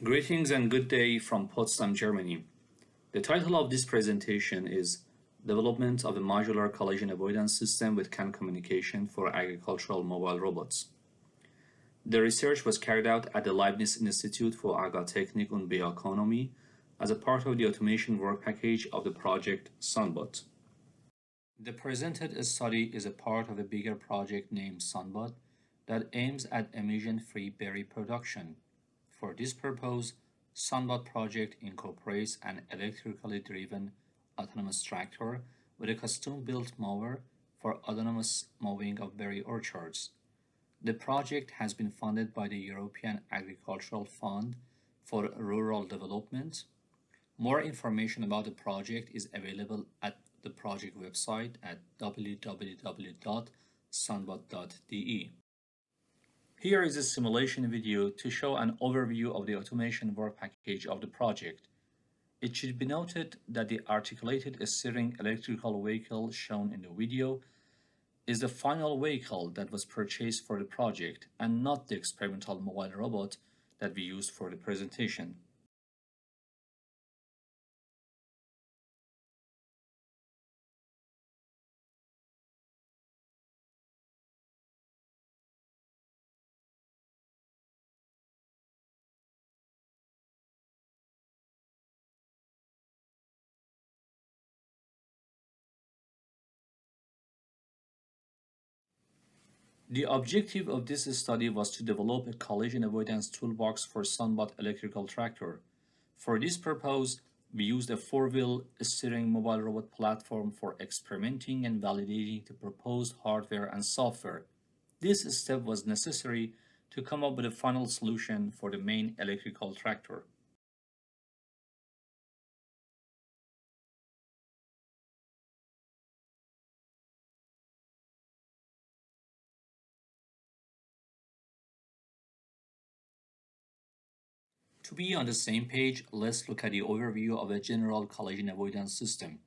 Greetings and good day from Potsdam, Germany. The title of this presentation is Development of a Modular Collision Avoidance System with CAN Communication for Agricultural Mobile Robots. The research was carried out at the Leibniz Institute for Agrartechnik und Bioökonomie as a part of the automation work package of the project Sunbot. The presented study is a part of a bigger project named Sunbot that aims at emission-free berry production. For this purpose, Sunbot project incorporates an electrically driven autonomous tractor with a custom-built mower for autonomous mowing of berry orchards. The project has been funded by the European Agricultural Fund for Rural Development. More information about the project is available at the project website at www.sunbot.de. Here is a simulation video to show an overview of the automation work package of the project. It should be noted that the articulated steering electrical vehicle shown in the video is the final vehicle that was purchased for the project and not the experimental mobile robot that we used for the presentation. The objective of this study was to develop a collision avoidance toolbox for Sunbot electrical tractor. For this purpose, we used a four-wheel steering mobile robot platform for experimenting and validating the proposed hardware and software. This step was necessary to come up with a final solution for the main electrical tractor. To be on the same page, let's look at the overview of a general collision avoidance system.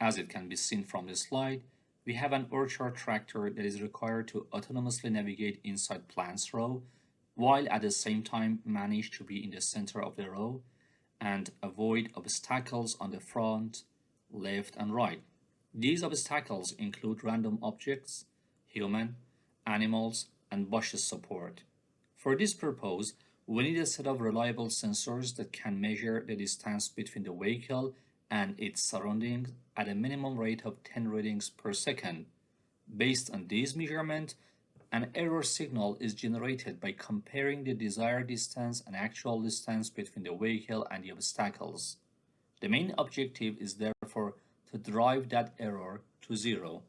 As it can be seen from this slide, we have an orchard tractor that is required to autonomously navigate inside plants row, while at the same time manage to be in the center of the row and avoid obstacles on the front, left, and right. These obstacles include random objects, human, animals, and bushes support. For this purpose, we need a set of reliable sensors that can measure the distance between the vehicle and its surroundings at a minimum rate of 10 readings per second. Based on these measurements, an error signal is generated by comparing the desired distance and actual distance between the vehicle and the obstacles. The main objective is therefore to drive that error to zero.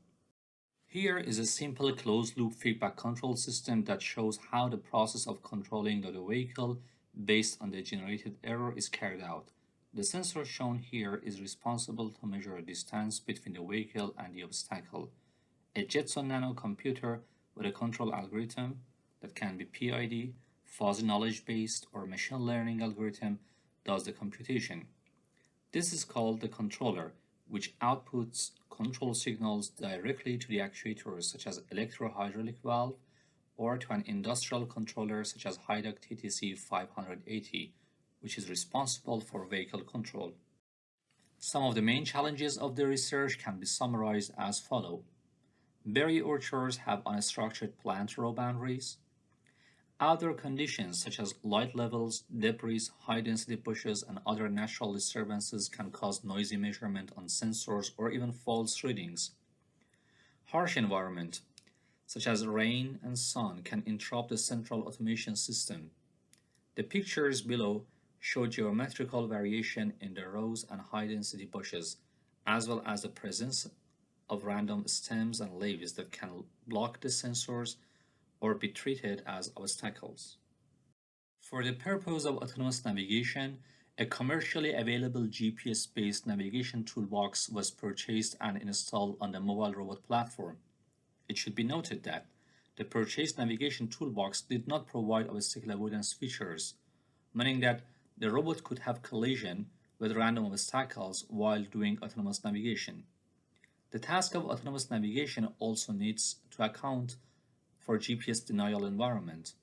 Here is a simple closed-loop feedback control system that shows how the process of controlling the vehicle based on the generated error is carried out. The sensor shown here is responsible to measure a distance between the vehicle and the obstacle. A Jetson Nano computer with a control algorithm that can be PID, fuzzy knowledge-based, or machine learning algorithm does the computation. This is called the controller, which outputs control signals directly to the actuators such as electro-hydraulic valve or to an industrial controller such as Hyduck TTC 580, which is responsible for vehicle control. Some of the main challenges of the research can be summarized as follows. Berry orchards have unstructured plant row boundaries. Outdoor conditions such as light levels, debris, high-density bushes, and other natural disturbances can cause noisy measurement on sensors or even false readings. Harsh environment, such as rain and sun, can interrupt the central automation system. The pictures below show geometrical variation in the rows and high-density bushes, as well as the presence of random stems and leaves that can block the sensors or be treated as obstacles. For the purpose of autonomous navigation, a commercially available GPS-based navigation toolbox was purchased and installed on the mobile robot platform. It should be noted that the purchased navigation toolbox did not provide obstacle avoidance features, meaning that the robot could have collision with random obstacles while doing autonomous navigation. The task of autonomous navigation also needs to account for GPS denial environment.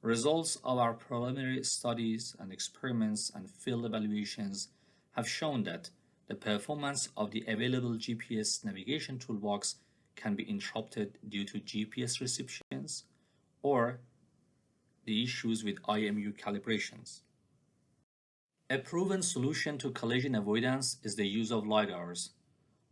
Results of our preliminary studies and experiments and field evaluations have shown that the performance of the available GPS navigation toolbox can be interrupted due to GPS receptions or the issues with IMU calibrations. A proven solution to collision avoidance is the use of LiDARs.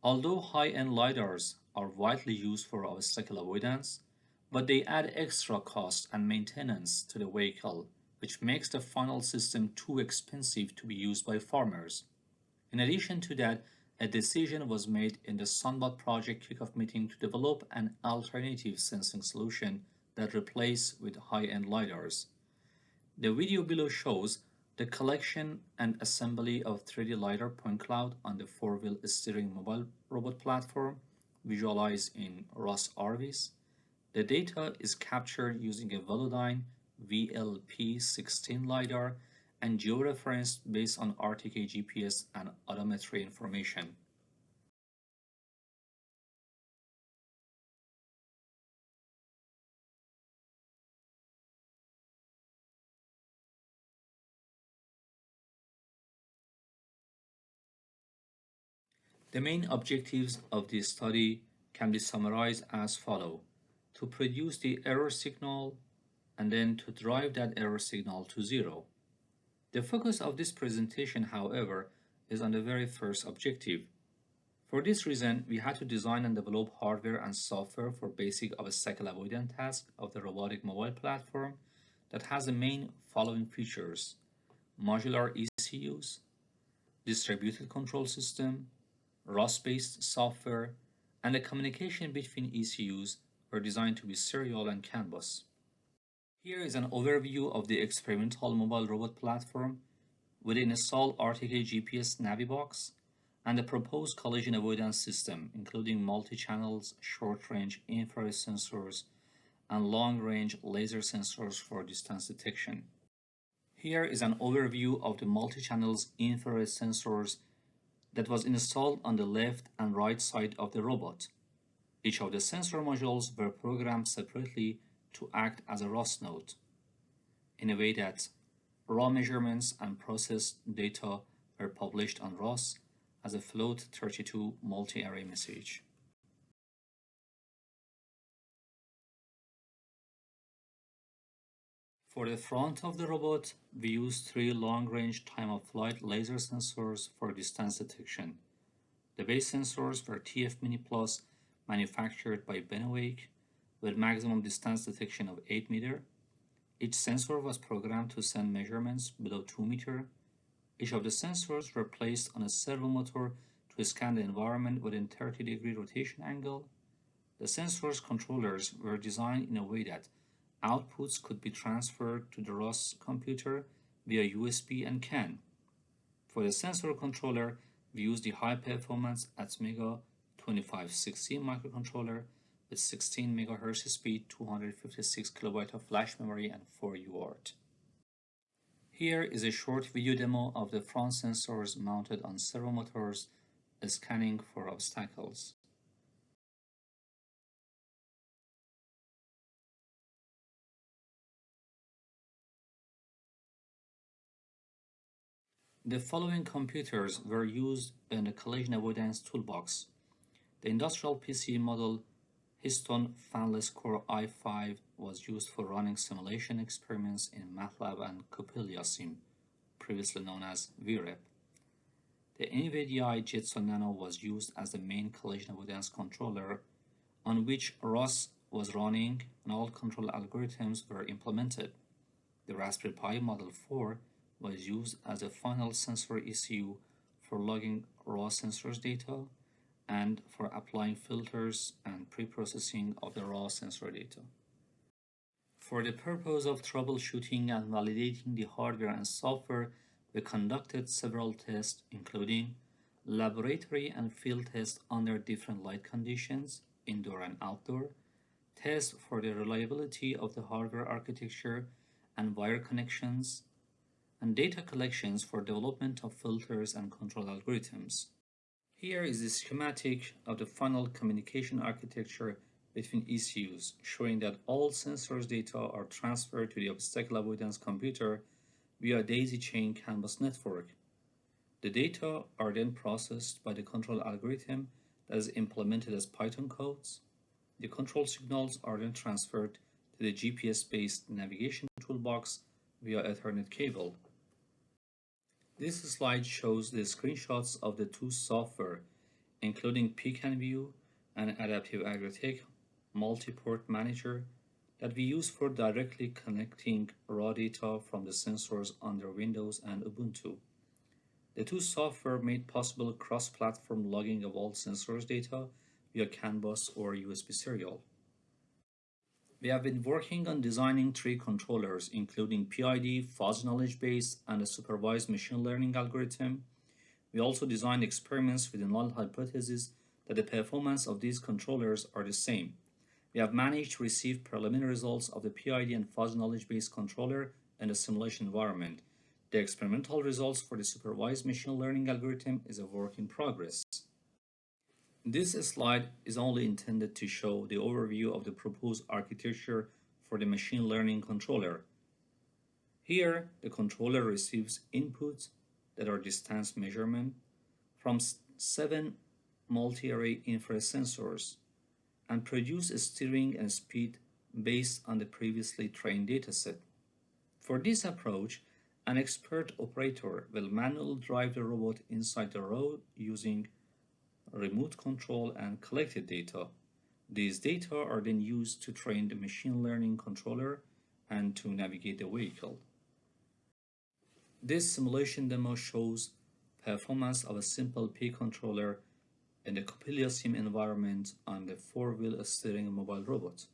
Although high-end LiDARs are widely used for obstacle avoidance, but they add extra cost and maintenance to the vehicle, which makes the final system too expensive to be used by farmers. In addition to that, a decision was made in the Sunbot project kickoff meeting to develop an alternative sensing solution that replaces with high-end LiDARs. The video below shows the collection and assembly of 3D LiDAR point cloud on the four-wheel steering mobile robot platform visualized in ROS RVs. The data is captured using a Velodyne VLP16 LiDAR and georeferenced based on RTK GPS and odometry information. The main objectives of this study can be summarized as follows: to produce the error signal and then to drive that error signal to zero. The focus of this presentation, however, is on the very first objective. For this reason, we had to design and develop hardware and software for basic obstacle avoidance tasks of the robotic mobile platform that has the main following features: modular ECUs, distributed control system, ROS-based software, and the communication between ECUs were designed to be serial and CAN bus. Here is an overview of the experimental mobile robot platform with an installed RTK GPS Navibox and the proposed collision avoidance system, including multi-channels, short-range infrared sensors, and long-range laser sensors for distance detection. Here is an overview of the multi-channels infrared sensors that was installed on the left and right side of the robot. Each of the sensor modules were programmed separately to act as a ROS node, in a way that raw measurements and processed data were published on ROS as a float32 multi-array message. For the front of the robot, we used three long-range time-of-flight laser sensors for distance detection. The base sensors were TF Mini Plus manufactured by Benoak with maximum distance detection of 8 meter. Each sensor was programmed to send measurements below 2 meter. Each of the sensors were placed on a servo motor to scan the environment within 30-degree rotation angle. The sensors controllers were designed in a way that outputs could be transferred to the ROS computer via USB and CAN. For the sensor controller, we used the high-performance Atmega 2516 microcontroller with 16 MHz speed, 256 KB of flash memory, and 4 UART. Here is a short video demo of the front sensors mounted on servo motors scanning for obstacles. The following computers were used in the collision avoidance toolbox. The industrial PC model Histon Fanless Core i5 was used for running simulation experiments in MATLAB and CuppleSim, previously known as VREP. The NVIDIA Jetson Nano was used as the main collision avoidance controller on which ROS was running and all control algorithms were implemented. The Raspberry Pi Model 4 was used as a final sensor ECU for logging raw sensors data and for applying filters and pre-processing of the raw sensor data. For the purpose of troubleshooting and validating the hardware and software, we conducted several tests, including laboratory and field tests under different light conditions, indoor and outdoor, tests for the reliability of the hardware architecture and wire connections, and data collections for development of filters and control algorithms. Here is the schematic of the final communication architecture between ECUs, showing that all sensors data are transferred to the obstacle avoidance computer via a daisy chain CAN bus network. The data are then processed by the control algorithm that is implemented as Python codes. The control signals are then transferred to the GPS-based navigation toolbox via Ethernet cable. This slide shows the screenshots of the two software, including PiCanView and Adaptive Agritech Multiport Manager that we use for directly connecting raw data from the sensors under Windows and Ubuntu. The two software made possible cross-platform logging of all sensors data via CAN bus or USB serial. We have been working on designing three controllers, including PID, fuzzy knowledge base, and a supervised machine learning algorithm. We also designed experiments with the null hypothesis that the performance of these controllers are the same. We have managed to receive preliminary results of the PID and fuzzy knowledge base controller in the simulation environment. The experimental results for the supervised machine learning algorithm is a work in progress. This slide is only intended to show the overview of the proposed architecture for the machine learning controller. Here, the controller receives inputs that are distance measurement from 7 multi-array infrared sensors and produce a steering and speed based on the previously trained dataset. For this approach, an expert operator will manually drive the robot inside the road using remote control and collected data. These data are then used to train the machine learning controller and to navigate the vehicle. This simulation demo shows performance of a simple P controller in the Copilot Sim environment on the four-wheel steering mobile robot.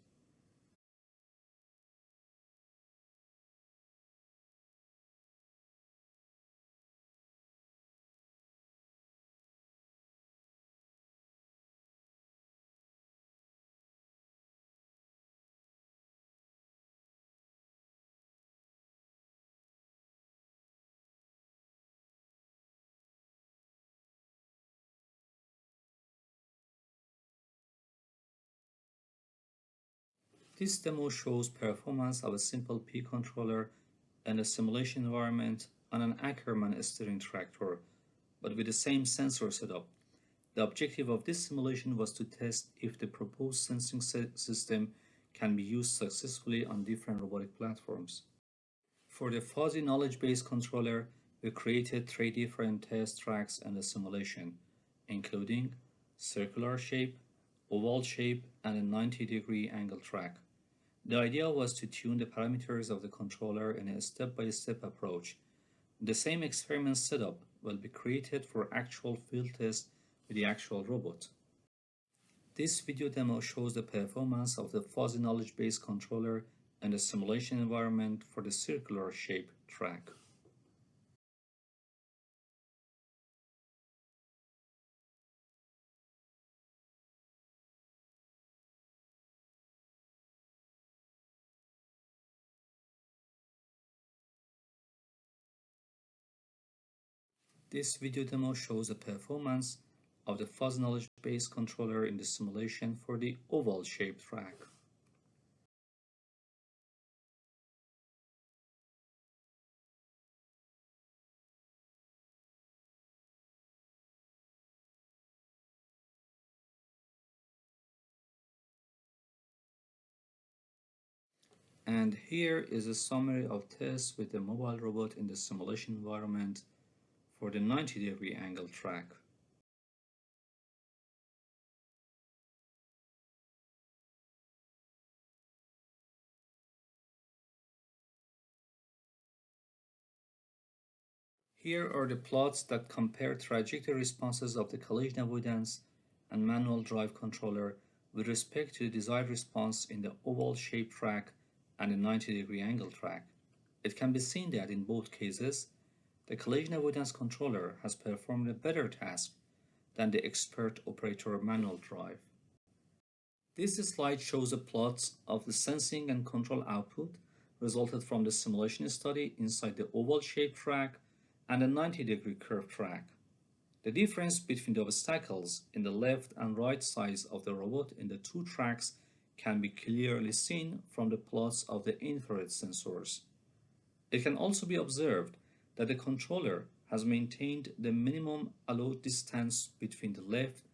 This demo shows performance of a simple P controller in a simulation environment on an Ackerman steering tractor, but with the same sensor setup. The objective of this simulation was to test if the proposed sensing system can be used successfully on different robotic platforms. For the fuzzy knowledge-based controller, we created three different test tracks in the simulation, including circular shape, oval shape, and a 90-degree angle track. The idea was to tune the parameters of the controller in a step-by-step approach. The same experiment setup will be created for actual field tests with the actual robot. This video demo shows the performance of the fuzzy knowledge-based controller in the simulation environment for the circular shape track. This video demo shows the performance of the fuzzy knowledge-based controller in the simulation for the oval shape track. And here is a summary of tests with the mobile robot in the simulation environment for the 90-degree angle track. Here are the plots that compare trajectory responses of the collision avoidance and manual drive controller with respect to the desired response in the oval shape track and the 90-degree angle track. It can be seen that in both cases, the collision avoidance controller has performed a better task than the expert operator manual drive. This slide shows the plots of the sensing and control output resulted from the simulation study inside the oval shape track and the 90-degree curve track. The difference between the obstacles in the left and right sides of the robot in the two tracks can be clearly seen from the plots of the infrared sensors. It can also be observed that the controller has maintained the minimum allowed distance between the left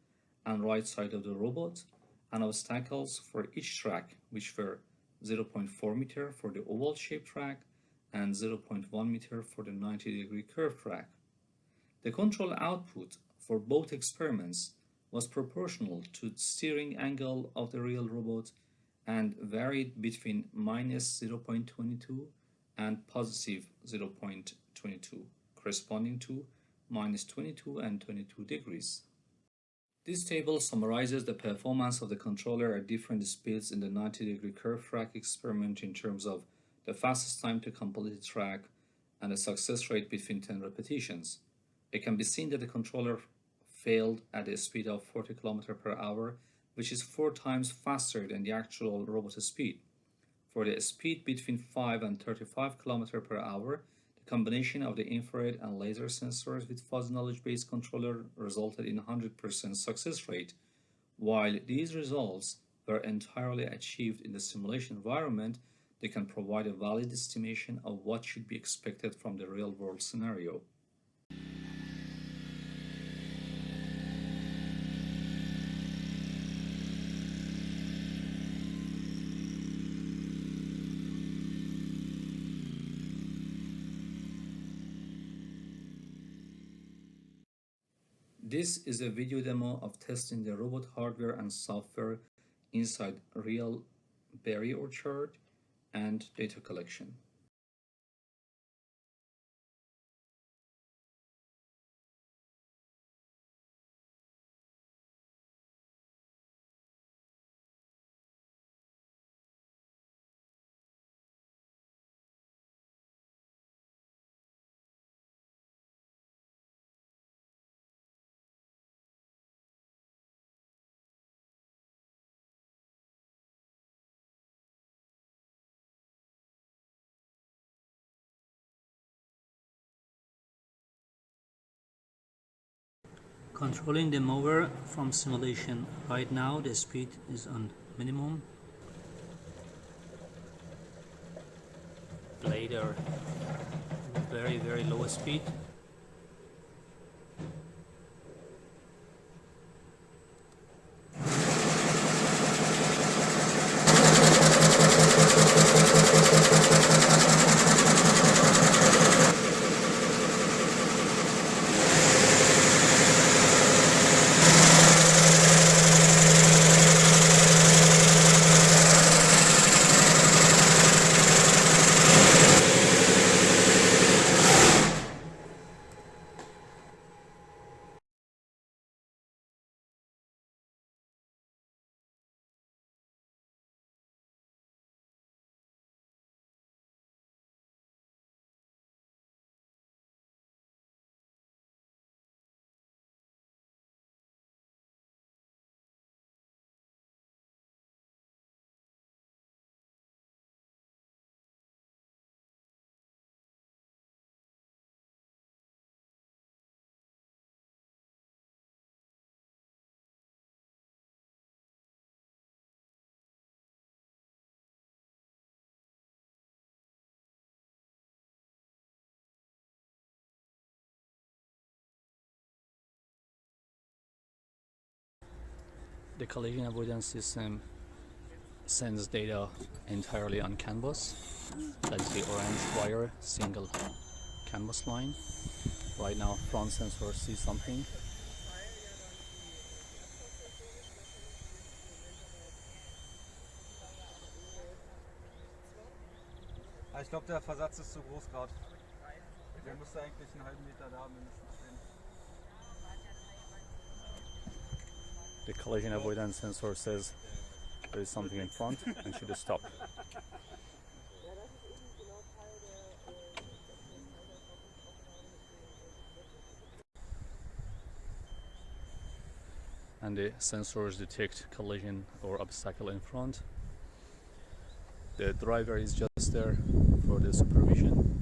and right side of the robot and obstacles for each track, which were 0.4 meter for the oval-shaped track and 0.1 meter for the 90-degree curved track. The control output for both experiments was proportional to the steering angle of the real robot and varied between minus 0.22 and positive 0.22, corresponding to minus 22 and 22 degrees. This table summarizes the performance of the controller at different speeds in the 90-degree curve track experiment in terms of the fastest time to complete the track and the success rate between 10 repetitions. It can be seen that the controller failed at a speed of 40 km per hour, which is 4 times faster than the actual robot speed. For the speed between 5 and 35 km per hour, the combination of the infrared and laser sensors with fuzzy knowledge-based controller resulted in 100% success rate. While these results were entirely achieved in the simulation environment, they can provide a valid estimation of what should be expected from the real-world scenario. This is a video demo of testing the robot hardware and software inside real berry orchard and data collection. Controlling the mower from simulation. Right now the speed is on minimum. Blade are very low speed. The collision avoidance system sends data entirely on canvas. That's the orange wire, single canvas line. Right now front sensor sees something. Ich glaube, der Versatz ist zu groß gerade. Der müsste eigentlich einen halben Meter da mindestens stehen. The collision avoidance sensor says there is something in front and should stop. And the sensors detect collision or obstacle in front. The driver is just there for the supervision.